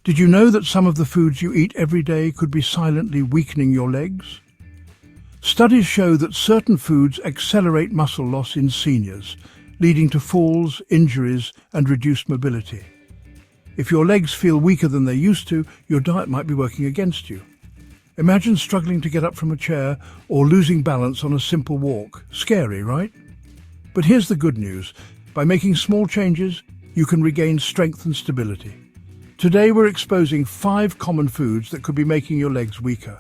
Did you know that some of the foods you eat every day could be silently weakening your legs? Studies show that certain foods accelerate muscle loss in seniors, leading to falls, injuries, and reduced mobility. If your legs feel weaker than they used to, your diet might be working against you. Imagine struggling to get up from a chair or losing balance on a simple walk. Scary, right? But here's the good news. By making small changes, you can regain strength and stability. Today we're exposing 5 common foods that could be making your legs weaker,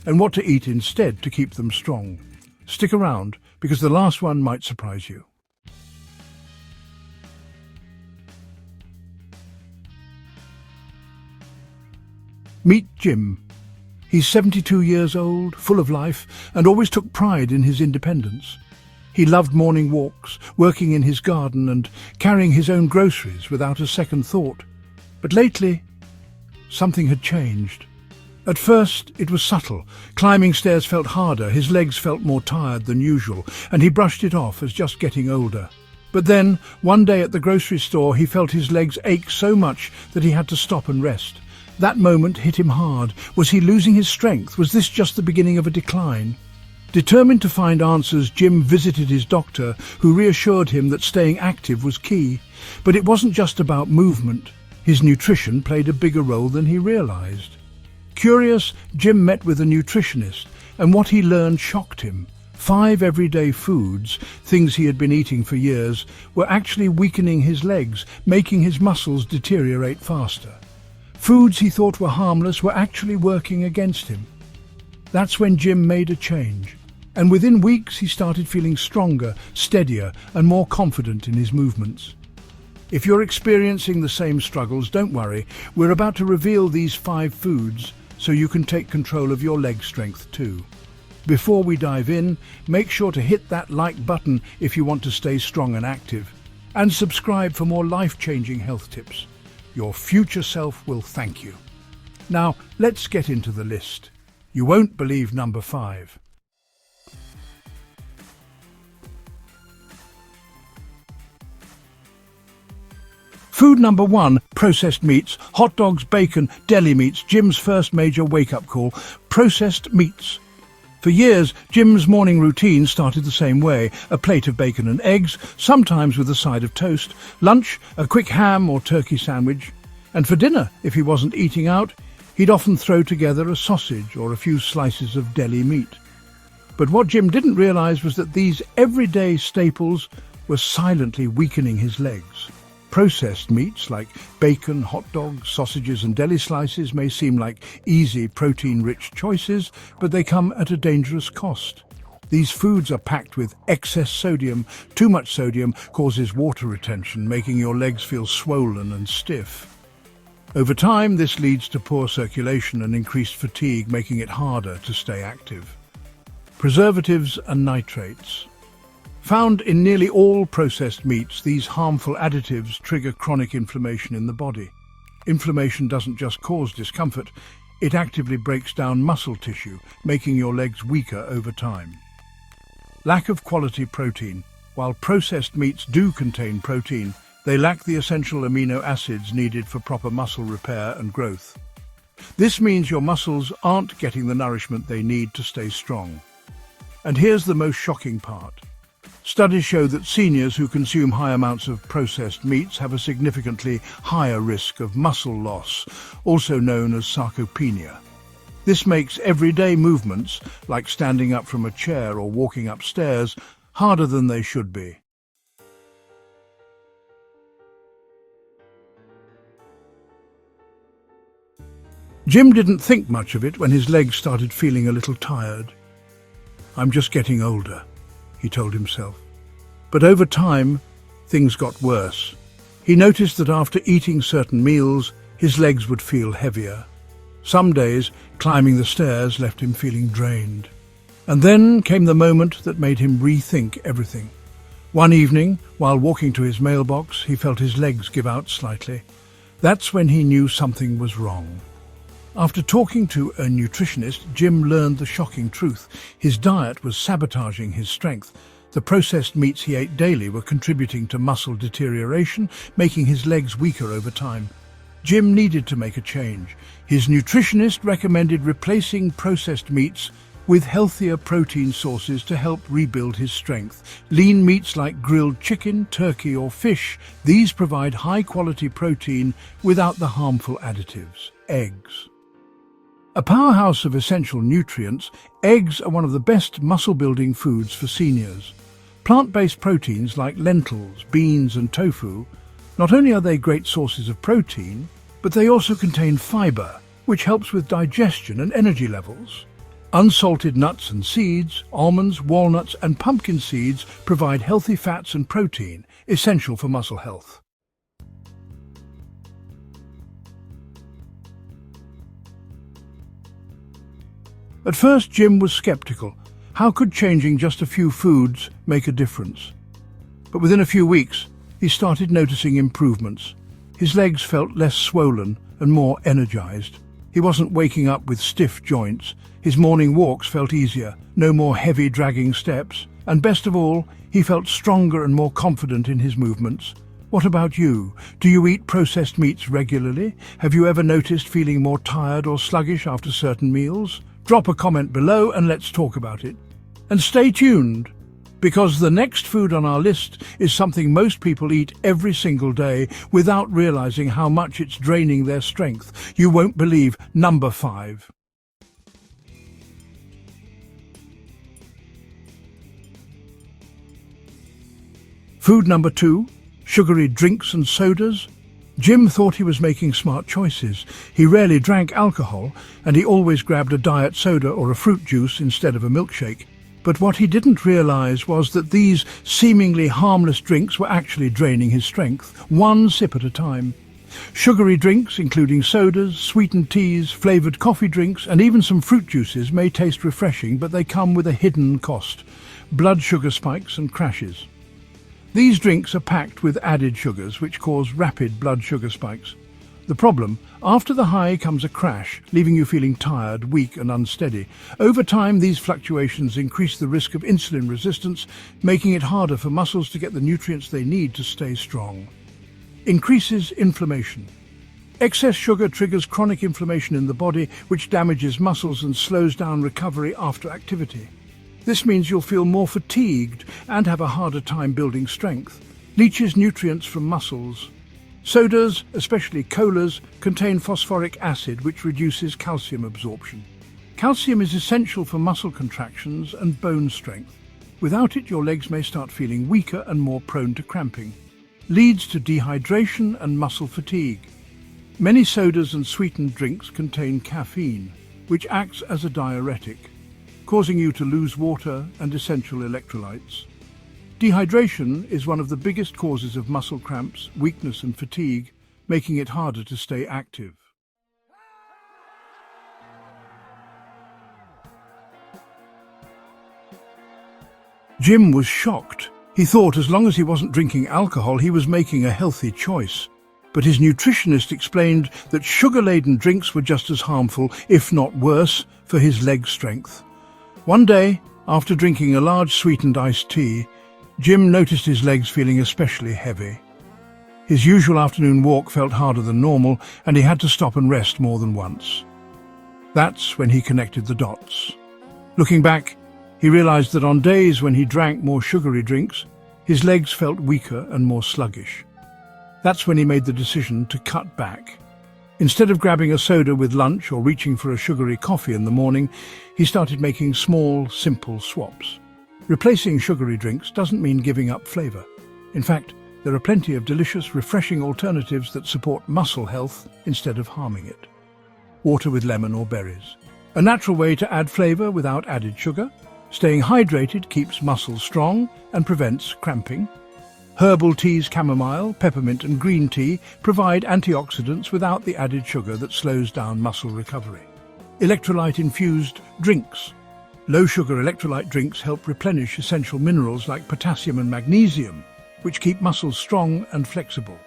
and what to eat instead to keep them strong. Stick around, because the last one might surprise you. Meet Jim. He's 72 years old, full of life, and always took pride in his independence. He loved morning walks, working in his garden and carrying his own groceries without a second thought. But lately, something had changed. At first, it was subtle. Climbing stairs felt harder, his legs felt more tired than usual, and he brushed it off as just getting older. But then, one day at the grocery store, he felt his legs ache so much that he had to stop and rest. That moment hit him hard. Was he losing his strength? Was this just the beginning of a decline? Determined to find answers, Jim visited his doctor, who reassured him that staying active was key. But it wasn't just about movement. His nutrition played a bigger role than he realized. Curious, Jim met with a nutritionist, and what he learned shocked him. 5 everyday foods, things he had been eating for years, were actually weakening his legs, making his muscles deteriorate faster. Foods he thought were harmless were actually working against him. That's when Jim made a change, and within weeks he started feeling stronger, steadier, and more confident in his movements. If you're experiencing the same struggles, don't worry. We're about to reveal these 5 foods so you can take control of your leg strength too. Before we dive in, make sure to hit that like button if you want to stay strong and active, and subscribe for more life-changing health tips. Your future self will thank you. Now, let's get into the list. You won't believe number 5. Food number 1, processed meats, hot dogs, bacon, deli meats. Jim's first major wake-up call, processed meats. For years, Jim's morning routine started the same way: a plate of bacon and eggs, sometimes with a side of toast, lunch, a quick ham or turkey sandwich, and for dinner, if he wasn't eating out, he'd often throw together a sausage or a few slices of deli meat. But what Jim didn't realize was that these everyday staples were silently weakening his legs. Processed meats like bacon, hot dogs, sausages and deli slices may seem like easy, protein-rich choices, but they come at a dangerous cost. These foods are packed with excess sodium. Too much sodium causes water retention, making your legs feel swollen and stiff. Over time, this leads to poor circulation and increased fatigue, making it harder to stay active. Preservatives and nitrates. Found in nearly all processed meats, these harmful additives trigger chronic inflammation in the body. Inflammation doesn't just cause discomfort, it actively breaks down muscle tissue, making your legs weaker over time. Lack of quality protein. While processed meats do contain protein, they lack the essential amino acids needed for proper muscle repair and growth. This means your muscles aren't getting the nourishment they need to stay strong. And here's the most shocking part. Studies show that seniors who consume high amounts of processed meats have a significantly higher risk of muscle loss, also known as sarcopenia. This makes everyday movements, like standing up from a chair or walking upstairs, harder than they should be. Jim didn't think much of it when his legs started feeling a little tired. "I'm just getting older," he told himself. But over time, things got worse. He noticed that after eating certain meals, his legs would feel heavier. Some days, climbing the stairs left him feeling drained. And then came the moment that made him rethink everything. One evening, while walking to his mailbox, he felt his legs give out slightly. That's when he knew something was wrong. After talking to a nutritionist, Jim learned the shocking truth. His diet was sabotaging his strength. The processed meats he ate daily were contributing to muscle deterioration, making his legs weaker over time. Jim needed to make a change. His nutritionist recommended replacing processed meats with healthier protein sources to help rebuild his strength. Lean meats like grilled chicken, turkey or fish, these provide high-quality protein without the harmful additives. Eggs. A powerhouse of essential nutrients, eggs are one of the best muscle-building foods for seniors. Plant-based proteins like lentils, beans and tofu, not only are they great sources of protein, but they also contain fiber, which helps with digestion and energy levels. Unsalted nuts and seeds, almonds, walnuts and pumpkin seeds provide healthy fats and protein, essential for muscle health. At first, Jim was skeptical. How could changing just a few foods make a difference? But within a few weeks, he started noticing improvements. His legs felt less swollen and more energized. He wasn't waking up with stiff joints. His morning walks felt easier, no more heavy dragging steps. And best of all, he felt stronger and more confident in his movements. What about you? Do you eat processed meats regularly? Have you ever noticed feeling more tired or sluggish after certain meals? Drop a comment below and let's talk about it. And stay tuned, because the next food on our list is something most people eat every single day without realizing how much it's draining their strength. You won't believe number 5. Food number 2, sugary drinks and sodas. Jim thought he was making smart choices. He rarely drank alcohol, and he always grabbed a diet soda or a fruit juice instead of a milkshake. But what he didn't realize was that these seemingly harmless drinks were actually draining his strength, one sip at a time. Sugary drinks, including sodas, sweetened teas, flavored coffee drinks, and even some fruit juices may taste refreshing, but they come with a hidden cost: blood sugar spikes and crashes. These drinks are packed with added sugars, which cause rapid blood sugar spikes. The problem, after the high comes a crash, leaving you feeling tired, weak and unsteady. Over time, these fluctuations increase the risk of insulin resistance, making it harder for muscles to get the nutrients they need to stay strong. Increases inflammation. Excess sugar triggers chronic inflammation in the body, which damages muscles and slows down recovery after activity. This means you'll feel more fatigued and have a harder time building strength. Leaches nutrients from muscles. Sodas, especially colas, contain phosphoric acid, which reduces calcium absorption. Calcium is essential for muscle contractions and bone strength. Without it, your legs may start feeling weaker and more prone to cramping. Leads to dehydration and muscle fatigue. Many sodas and sweetened drinks contain caffeine, which acts as a diuretic, causing you to lose water and essential electrolytes. Dehydration is one of the biggest causes of muscle cramps, weakness and fatigue, making it harder to stay active. Jim was shocked. He thought as long as he wasn't drinking alcohol, he was making a healthy choice. But his nutritionist explained that sugar-laden drinks were just as harmful, if not worse, for his leg strength. One day, after drinking a large sweetened iced tea, Jim noticed his legs feeling especially heavy. His usual afternoon walk felt harder than normal, and he had to stop and rest more than once. That's when he connected the dots. Looking back, he realized that on days when he drank more sugary drinks, his legs felt weaker and more sluggish. That's when he made the decision to cut back. Instead of grabbing a soda with lunch or reaching for a sugary coffee in the morning, he started making small, simple swaps. Replacing sugary drinks doesn't mean giving up flavor. In fact, there are plenty of delicious, refreshing alternatives that support muscle health instead of harming it. Water with lemon or berries. A natural way to add flavor without added sugar. Staying hydrated keeps muscles strong and prevents cramping. Herbal teas, chamomile, peppermint and green tea provide antioxidants without the added sugar that slows down muscle recovery. Electrolyte-infused drinks. Low-sugar electrolyte drinks help replenish essential minerals like potassium and magnesium, which keep muscles strong and flexible.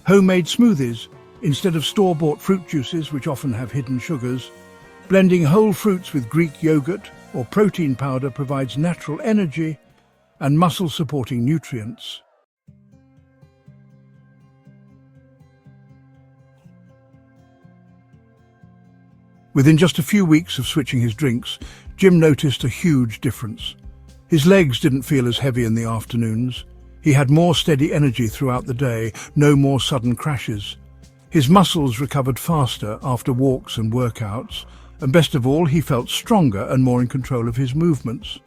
Homemade smoothies, instead of store-bought fruit juices which often have hidden sugars. Blending whole fruits with Greek yogurt or protein powder provides natural energy and muscle-supporting nutrients. Within just a few weeks of switching his drinks, Jim noticed a huge difference. His legs didn't feel as heavy in the afternoons. He had more steady energy throughout the day, no more sudden crashes. His muscles recovered faster after walks and workouts, and best of all, he felt stronger and more in control of his movements.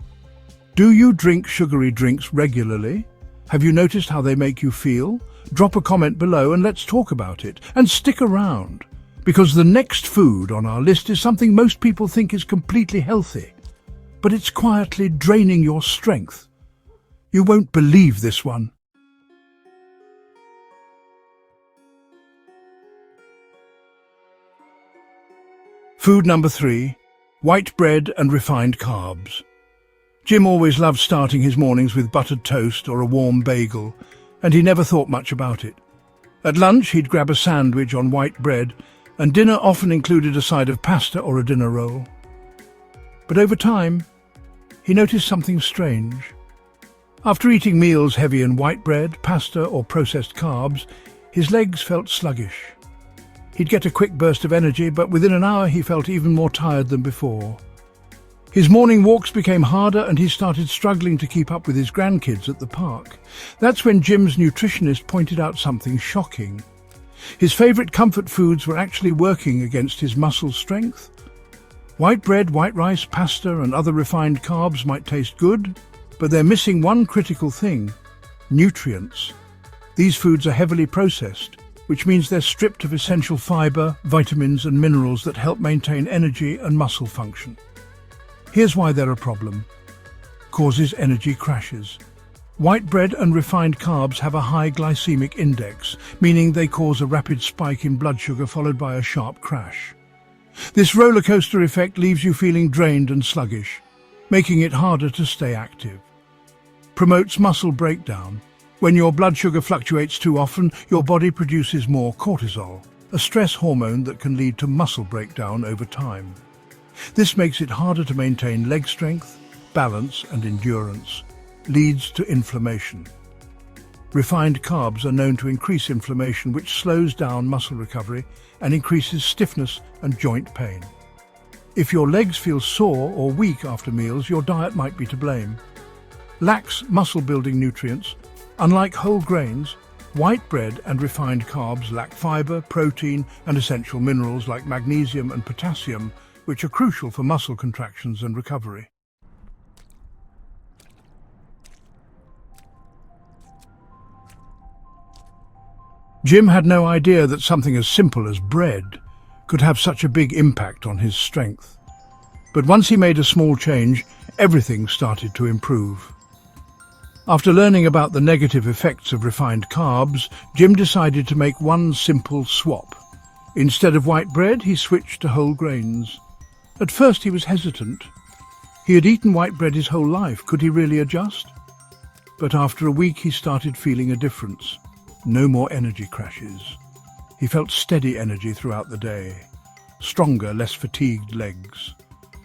Do you drink sugary drinks regularly? Have you noticed how they make you feel? Drop a comment below and let's talk about it. And stick around, because the next food on our list is something most people think is completely healthy, but it's quietly draining your strength. You won't believe this one. Food number 3, white bread and refined carbs. Jim always loved starting his mornings with buttered toast or a warm bagel, and he never thought much about it. At lunch, he'd grab a sandwich on white bread, and dinner often included a side of pasta or a dinner roll. But over time, he noticed something strange. After eating meals heavy in white bread, pasta or processed carbs, his legs felt sluggish. He'd get a quick burst of energy, but within an hour he felt even more tired than before. His morning walks became harder and he started struggling to keep up with his grandkids at the park. That's when Jim's nutritionist pointed out something shocking. His favourite comfort foods were actually working against his muscle strength. White bread, white rice, pasta and other refined carbs might taste good, but they're missing one critical thing: nutrients. These foods are heavily processed, which means they're stripped of essential fibre, vitamins and minerals that help maintain energy and muscle function. Here's why they're a problem. Causes energy crashes. White bread and refined carbs have a high glycemic index, meaning they cause a rapid spike in blood sugar followed by a sharp crash. This roller coaster effect leaves you feeling drained and sluggish, making it harder to stay active. Promotes muscle breakdown. When your blood sugar fluctuates too often, your body produces more cortisol, a stress hormone that can lead to muscle breakdown over time. This makes it harder to maintain leg strength, balance and endurance. Leads to inflammation. Refined carbs are known to increase inflammation, which slows down muscle recovery and increases stiffness and joint pain. If your legs feel sore or weak after meals, your diet might be to blame. Lacks muscle-building nutrients. Unlike whole grains, white bread and refined carbs lack fibre, protein and essential minerals like magnesium and potassium, which are crucial for muscle contractions and recovery. Jim had no idea that something as simple as bread could have such a big impact on his strength. But once he made a small change, everything started to improve. After learning about the negative effects of refined carbs, Jim decided to make one simple swap. Instead of white bread, he switched to whole grains. At first he was hesitant. He had eaten white bread his whole life. Could he really adjust? But after a week he started feeling a difference. No more energy crashes. He felt steady energy throughout the day. Stronger, less fatigued legs.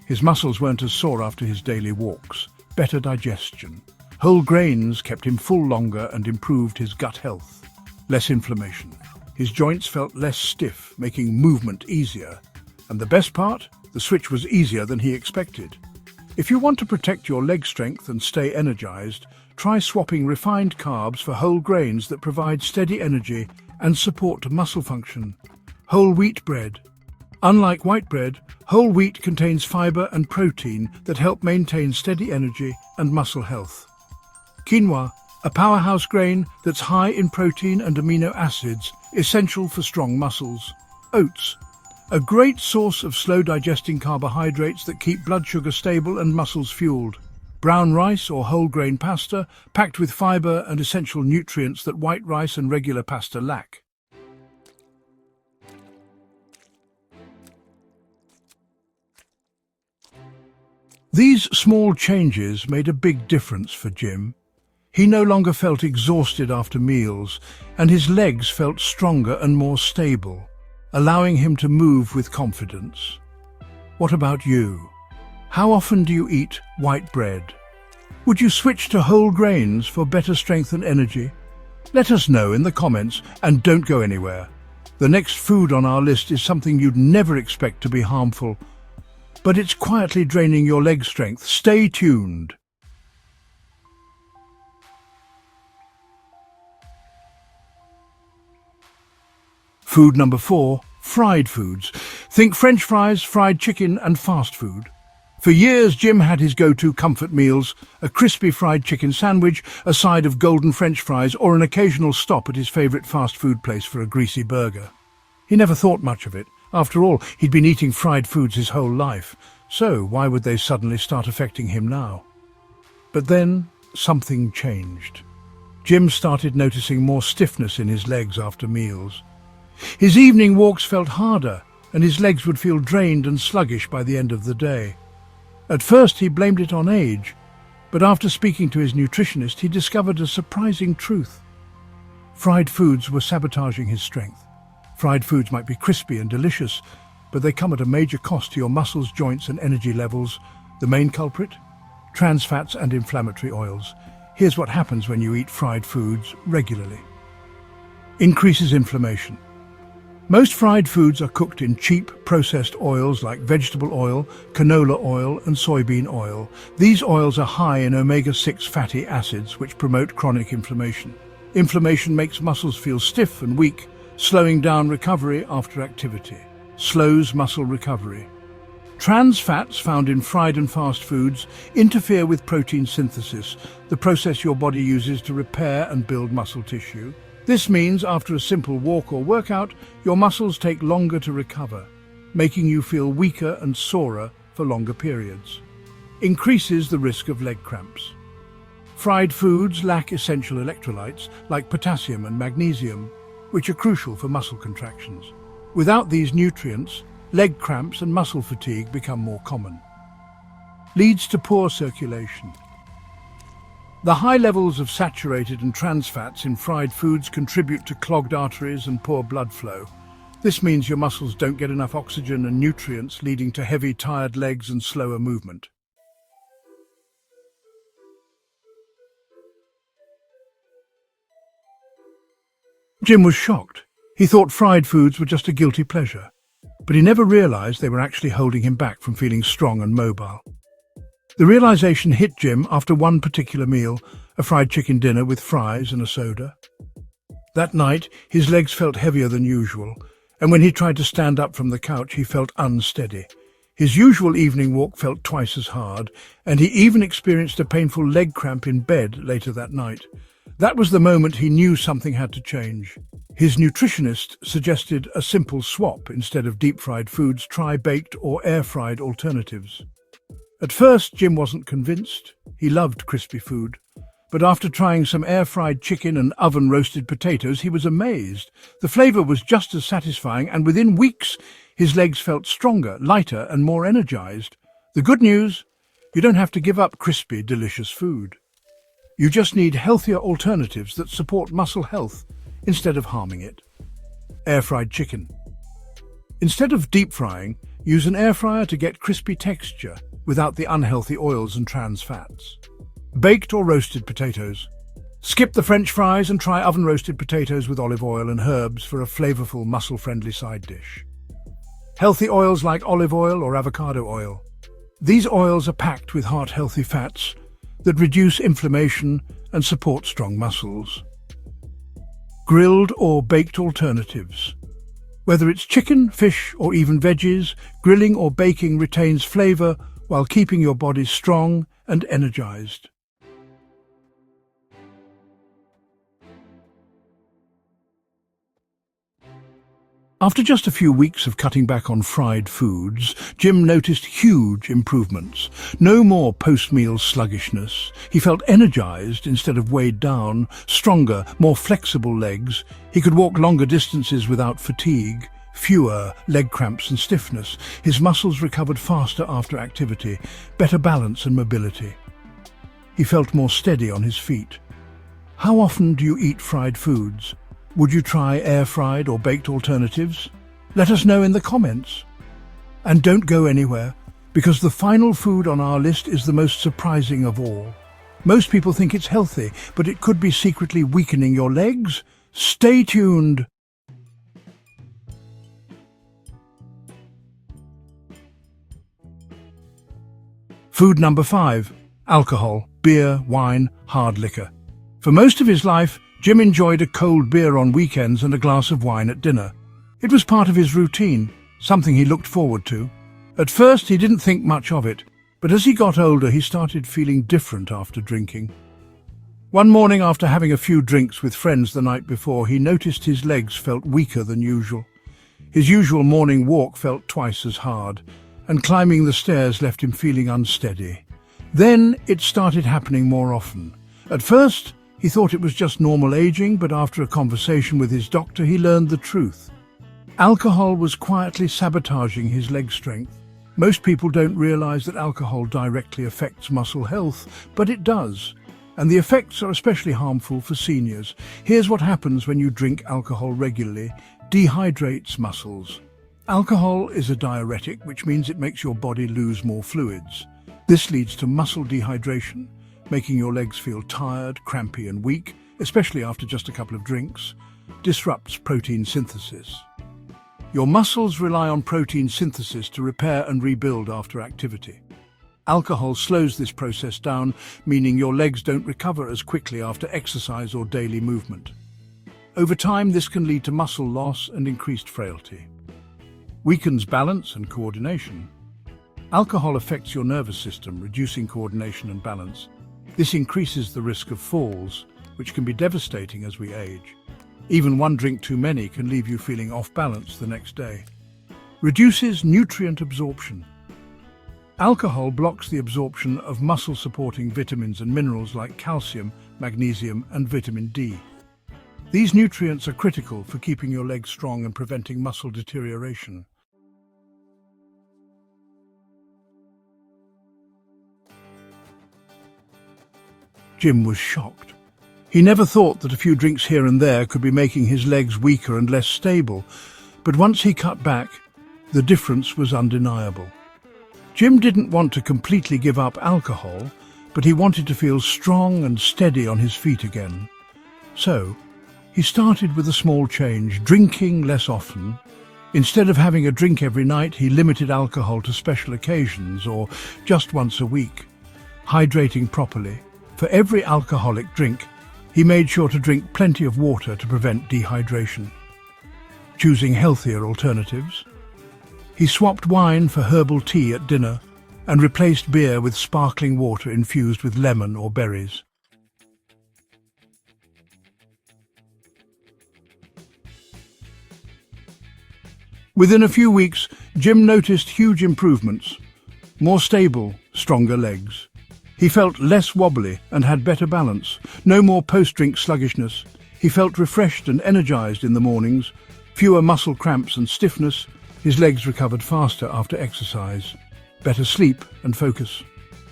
His muscles weren't as sore after his daily walks. Better digestion. Whole grains kept him full longer and improved his gut health. Less inflammation. His joints felt less stiff, making movement easier. And the best part? The switch was easier than he expected. If you want to protect your leg strength and stay energized, try swapping refined carbs for whole grains that provide steady energy and support muscle function. Whole wheat bread. Unlike white bread, whole wheat contains fiber and protein that help maintain steady energy and muscle health. Quinoa, a powerhouse grain that's high in protein and amino acids, essential for strong muscles. Oats, a great source of slow-digesting carbohydrates that keep blood sugar stable and muscles fueled. Brown rice or whole grain pasta, packed with fiber and essential nutrients that white rice and regular pasta lack. These small changes made a big difference for Jim. He no longer felt exhausted after meals, and his legs felt stronger and more stable, allowing him to move with confidence. What about you? How often do you eat white bread? Would you switch to whole grains for better strength and energy? Let us know in the comments, and don't go anywhere. The next food on our list is something you'd never expect to be harmful, but it's quietly draining your leg strength. Stay tuned. Food number 4, fried foods. Think French fries, fried chicken and fast food. For years, Jim had his go-to comfort meals: a crispy fried chicken sandwich, a side of golden French fries, or an occasional stop at his favourite fast food place for a greasy burger. He never thought much of it. After all, he'd been eating fried foods his whole life, so why would they suddenly start affecting him now? But then, something changed. Jim started noticing more stiffness in his legs after meals. His evening walks felt harder, and his legs would feel drained and sluggish by the end of the day. At first he blamed it on age, but after speaking to his nutritionist he discovered a surprising truth. Fried foods were sabotaging his strength. Fried foods might be crispy and delicious, but they come at a major cost to your muscles, joints and energy levels. The main culprit? Trans fats and inflammatory oils. Here's what happens when you eat fried foods regularly. Increases inflammation. Most fried foods are cooked in cheap, processed oils like vegetable oil, canola oil and soybean oil. These oils are high in omega-6 fatty acids which promote chronic inflammation. Inflammation makes muscles feel stiff and weak, slowing down recovery after activity. Slows muscle recovery. Trans fats found in fried and fast foods interfere with protein synthesis, the process your body uses to repair and build muscle tissue. This means after a simple walk or workout, your muscles take longer to recover, making you feel weaker and sorer for longer periods. Increases the risk of leg cramps. Fried foods lack essential electrolytes like potassium and magnesium, which are crucial for muscle contractions. Without these nutrients, leg cramps and muscle fatigue become more common. Leads to poor circulation. The high levels of saturated and trans fats in fried foods contribute to clogged arteries and poor blood flow. This means your muscles don't get enough oxygen and nutrients, leading to heavy, tired legs and slower movement. Jim was shocked. He thought fried foods were just a guilty pleasure, but he never realized they were actually holding him back from feeling strong and mobile. The realization hit Jim after one particular meal, a fried chicken dinner with fries and a soda. That night, his legs felt heavier than usual, and when he tried to stand up from the couch, he felt unsteady. His usual evening walk felt twice as hard, and he even experienced a painful leg cramp in bed later that night. That was the moment he knew something had to change. His nutritionist suggested a simple swap. Instead of deep-fried foods, try baked or air-fried alternatives. At first, Jim wasn't convinced. He loved crispy food. But after trying some air-fried chicken and oven-roasted potatoes, he was amazed. The flavor was just as satisfying, and within weeks, his legs felt stronger, lighter, and more energized. The good news? You don't have to give up crispy, delicious food. You just need healthier alternatives that support muscle health instead of harming it. Air-fried chicken. Instead of deep-frying, use an air fryer to get crispy texture without the unhealthy oils and trans fats. Baked or roasted potatoes. Skip the French fries and try oven-roasted potatoes with olive oil and herbs for a flavorful, muscle-friendly side dish. Healthy oils like olive oil or avocado oil. These oils are packed with heart-healthy fats that reduce inflammation and support strong muscles. Grilled or baked alternatives. Whether it's chicken, fish, or even veggies, grilling or baking retains flavor while keeping your body strong and energized. After just a few weeks of cutting back on fried foods, Jim noticed huge improvements. No more post-meal sluggishness. He felt energized instead of weighed down, stronger, more flexible legs. He could walk longer distances without fatigue, fewer leg cramps and stiffness. His muscles recovered faster after activity, better balance and mobility. He felt more steady on his feet. How often do you eat fried foods? Would you try air-fried or baked alternatives? Let us know in the comments. And don't go anywhere, because the final food on our list is the most surprising of all. Most people think it's healthy, but it could be secretly weakening your legs. Stay tuned. Food number 5. Alcohol, beer, wine, hard liquor. For most of his life, Jim enjoyed a cold beer on weekends and a glass of wine at dinner. It was part of his routine, something he looked forward to. At first, he didn't think much of it, but as he got older, he started feeling different after drinking. One morning, after having a few drinks with friends the night before, he noticed his legs felt weaker than usual. His usual morning walk felt twice as hard, and climbing the stairs left him feeling unsteady. Then it started happening more often. At first, he thought it was just normal aging, but after a conversation with his doctor, he learned the truth. Alcohol was quietly sabotaging his leg strength. Most people don't realize that alcohol directly affects muscle health, but it does. And the effects are especially harmful for seniors. Here's what happens when you drink alcohol regularly. Dehydrates muscles. Alcohol is a diuretic, which means it makes your body lose more fluids. This leads to muscle dehydration, making your legs feel tired, crampy and weak, especially after just a couple of drinks. Disrupts protein synthesis. Your muscles rely on protein synthesis to repair and rebuild after activity. Alcohol slows this process down, meaning your legs don't recover as quickly after exercise or daily movement. Over time, this can lead to muscle loss and increased frailty. Weakens balance and coordination. Alcohol affects your nervous system, reducing coordination and balance. This increases the risk of falls, which can be devastating as we age. Even one drink too many can leave you feeling off balance the next day. Reduces nutrient absorption. Alcohol blocks the absorption of muscle-supporting vitamins and minerals like calcium, magnesium, and vitamin D. These nutrients are critical for keeping your legs strong and preventing muscle deterioration. Jim was shocked. He never thought that a few drinks here and there could be making his legs weaker and less stable, but once he cut back, the difference was undeniable. Jim didn't want to completely give up alcohol, but he wanted to feel strong and steady on his feet again. So, he started with a small change, drinking less often. Instead of having a drink every night, he limited alcohol to special occasions or just once a week. Hydrating properly. For every alcoholic drink, he made sure to drink plenty of water to prevent dehydration. Choosing healthier alternatives. He swapped wine for herbal tea at dinner and replaced beer with sparkling water infused with lemon or berries. Within a few weeks, Jim noticed huge improvements. More stable, stronger legs. He felt less wobbly and had better balance. No more post-drink sluggishness. He felt refreshed and energized in the mornings. Fewer muscle cramps and stiffness. His legs recovered faster after exercise. Better sleep and focus.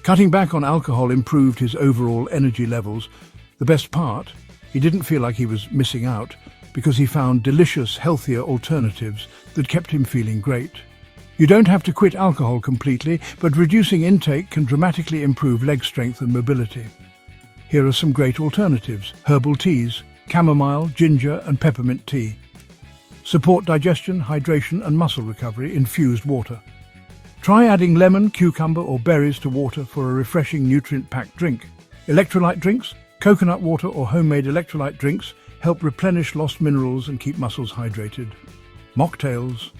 Cutting back on alcohol improved his overall energy levels. The best part, he didn't feel like he was missing out because he found delicious, healthier alternatives that kept him feeling great. You don't have to quit alcohol completely, but reducing intake can dramatically improve leg strength and mobility. Here are some great alternatives: herbal teas, chamomile, ginger and peppermint tea. Support digestion, hydration and muscle recovery, infused water. Try adding lemon, cucumber or berries to water for a refreshing nutrient-packed drink. Electrolyte drinks, coconut water or homemade electrolyte drinks help replenish lost minerals and keep muscles hydrated. Mocktails.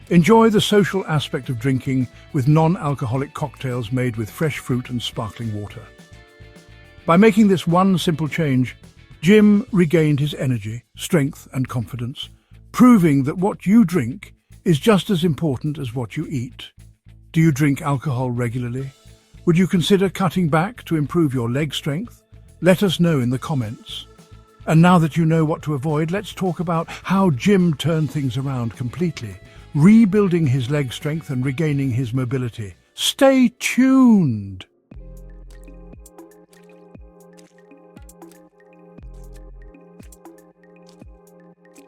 Enjoy the social aspect of drinking with non-alcoholic cocktails made with fresh fruit and sparkling water. By making this one simple change, Jim regained his energy, strength and confidence, proving that what you drink is just as important as what you eat. Do you drink alcohol regularly? Would you consider cutting back to improve your leg strength? Let us know in the comments. And now that you know what to avoid, let's talk about how Jim turned things around completely, rebuilding his leg strength and regaining his mobility. Stay tuned!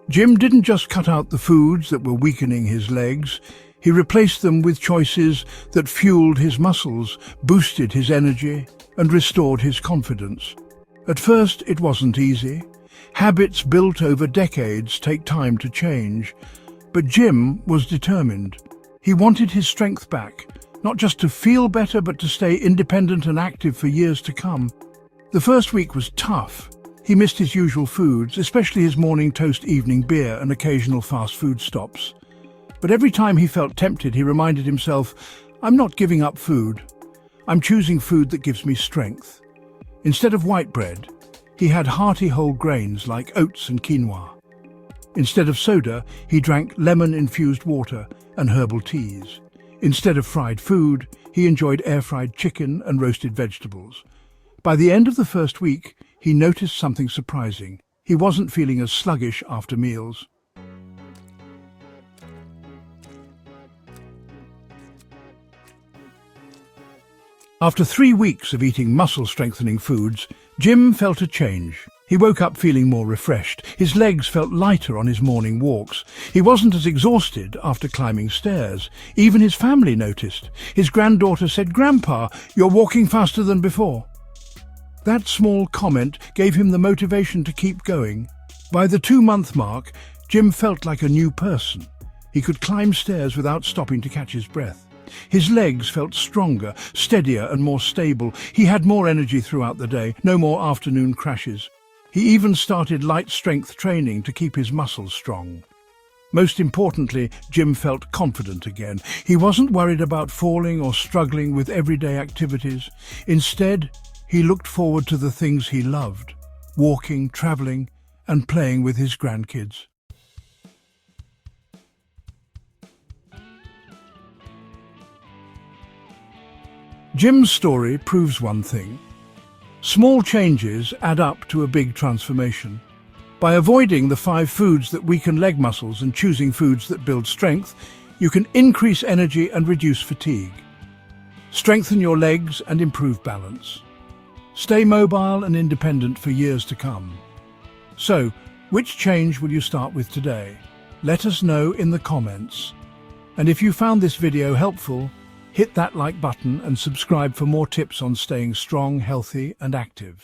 Jim didn't just cut out the foods that were weakening his legs, he replaced them with choices that fueled his muscles, boosted his energy, and restored his confidence. At first, it wasn't easy. Habits built over decades take time to change. But Jim was determined. He wanted his strength back, not just to feel better, but to stay independent and active for years to come. The first week was tough. He missed his usual foods, especially his morning toast, evening beer, and occasional fast food stops. But every time he felt tempted, he reminded himself, "I'm not giving up food. I'm choosing food that gives me strength." Instead of white bread, he had hearty whole grains like oats and quinoa. Instead of soda, he drank lemon-infused water and herbal teas. Instead of fried food, he enjoyed air-fried chicken and roasted vegetables. By the end of the first week, he noticed something surprising. He wasn't feeling as sluggish after meals. After 3 weeks of eating muscle-strengthening foods, Jim felt a change. He woke up feeling more refreshed. His legs felt lighter on his morning walks. He wasn't as exhausted after climbing stairs. Even his family noticed. His granddaughter said, "Grandpa, you're walking faster than before." That small comment gave him the motivation to keep going. By the 2-month mark, Jim felt like a new person. He could climb stairs without stopping to catch his breath. His legs felt stronger, steadier and more stable. He had more energy throughout the day, no more afternoon crashes. He even started light strength training to keep his muscles strong. Most importantly, Jim felt confident again. He wasn't worried about falling or struggling with everyday activities. Instead, he looked forward to the things he loved: walking, traveling, and playing with his grandkids. Jim's story proves one thing. Small changes add up to a big transformation. By avoiding the 5 foods that weaken leg muscles and choosing foods that build strength, you can increase energy and reduce fatigue. Strengthen your legs and improve balance. Stay mobile and independent for years to come. So, which change will you start with today? Let us know in the comments. And if you found this video helpful, hit that like button and subscribe for more tips on staying strong, healthy and active.